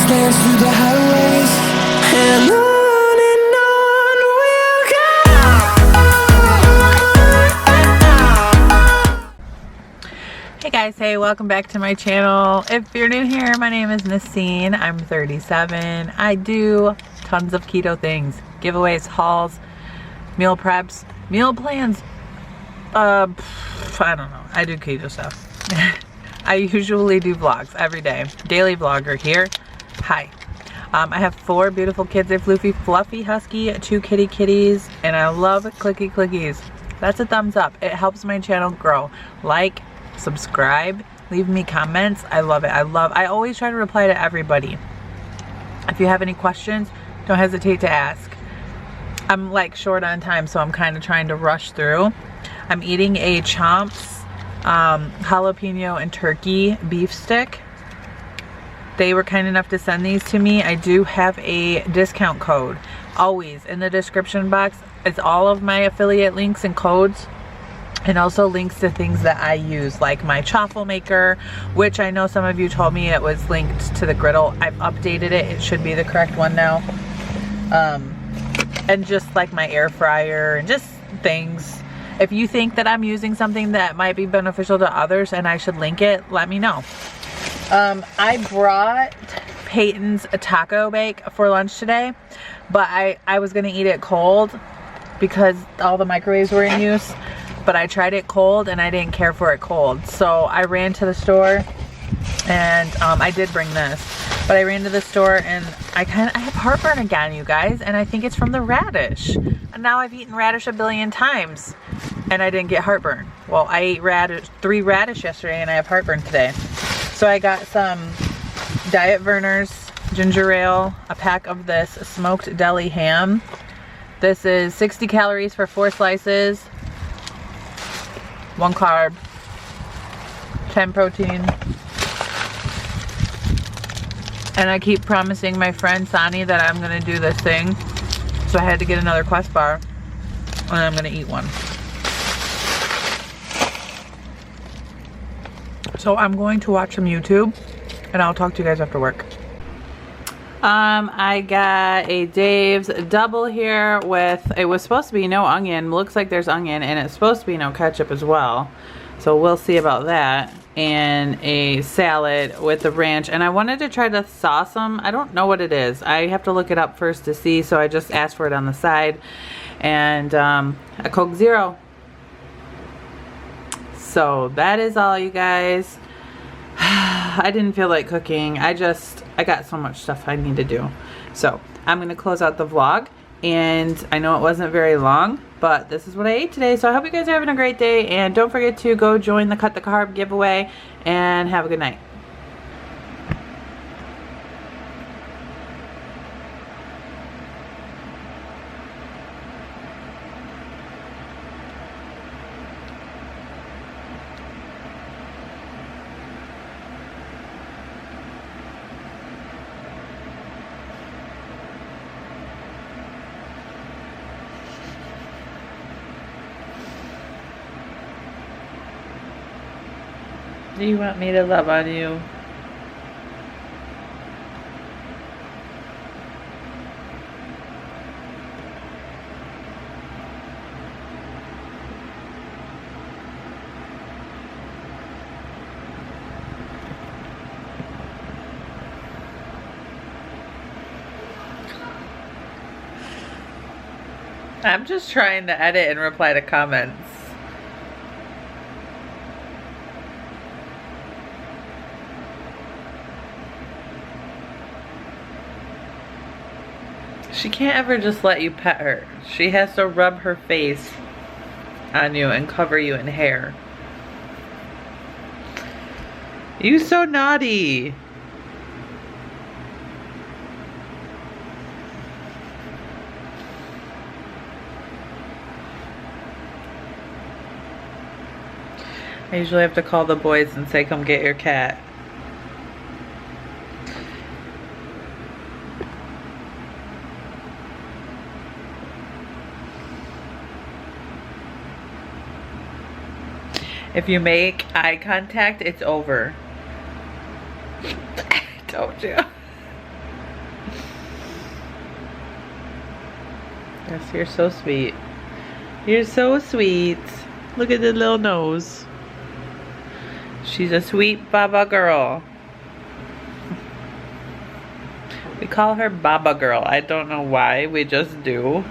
dance through the highways, and on we'll go. Hey guys, hey, welcome back to my channel. If you're new here, my name is Nacine. I'm 37. I do tons of keto things, giveaways, hauls, meal preps, meal plans. I don't know. I do keto stuff. I usually do vlogs every day. Daily vlogger here. Hi. I have 4 beautiful kids. A fluffy husky, 2 kitties, and I love clicky clickies. That's a thumbs up. It helps my channel grow. Like, subscribe, leave me comments. I love it. I always try to reply to everybody. If you have any questions, don't hesitate to ask. I'm like short on time, so I'm kind of trying to rush through. I'm eating a Chomps jalapeno and turkey beef stick. They were kind enough to send these to me. I do have a discount code. Always in the description box, it's all of my affiliate links and codes, and also links to things that I use, like my chaffle maker, which I know some of you told me it was linked to the griddle. I've updated it. It should be the correct one now. And just like my air fryer and just things. If you think that I'm using something that might be beneficial to others and I should link it, let me know. I brought Peyton's a taco bake for lunch today, but I was gonna eat it cold because all the microwaves were in use, but I tried it cold and I didn't care for it cold. So I ran to the store, and I did bring this, but I ran to the store and I have heartburn again, you guys, and I think it's from the radish. And now I've eaten radish a billion times and I didn't get heartburn. Well, I ate 3 radish yesterday and I have heartburn today. So I got some Diet Verner's ginger ale, a pack of this smoked deli ham. This is 60 calories for 4 slices, 1 carb, 10 protein. And I keep promising my friend Sonny that I'm gonna do this thing. So I had to get another Quest bar, and I'm gonna eat one. So I'm going to watch some YouTube, and I'll talk to you guys after work. I got a Dave's double here with, it was supposed to be no onion. Looks like there's onion, and it's supposed to be no ketchup as well. So we'll see about that. And a salad with the ranch. And I wanted to try to sauce them. I don't know what it is. I have to look it up first to see, so I just asked for it on the side. And a Coke Zero. So that is all, you guys. I didn't feel like cooking. I got so much stuff I need to do. So I'm gonna close out the vlog, and I know it wasn't very long, but this is what I ate today. So I hope you guys are having a great day, and don't forget to go join the Cut the Carb giveaway, and have a good night. Do you want me to love on you? I'm just trying to edit and reply to comments. She can't ever just let you pet her. She has to rub her face on you and cover you in hair. You so naughty. I usually have to call the boys and say, come get your cat. If you make eye contact, it's over. I told you. Yes, you're so sweet. You're so sweet. Look at the little nose. She's a sweet Baba girl. We call her Baba girl. I don't know why, we just do.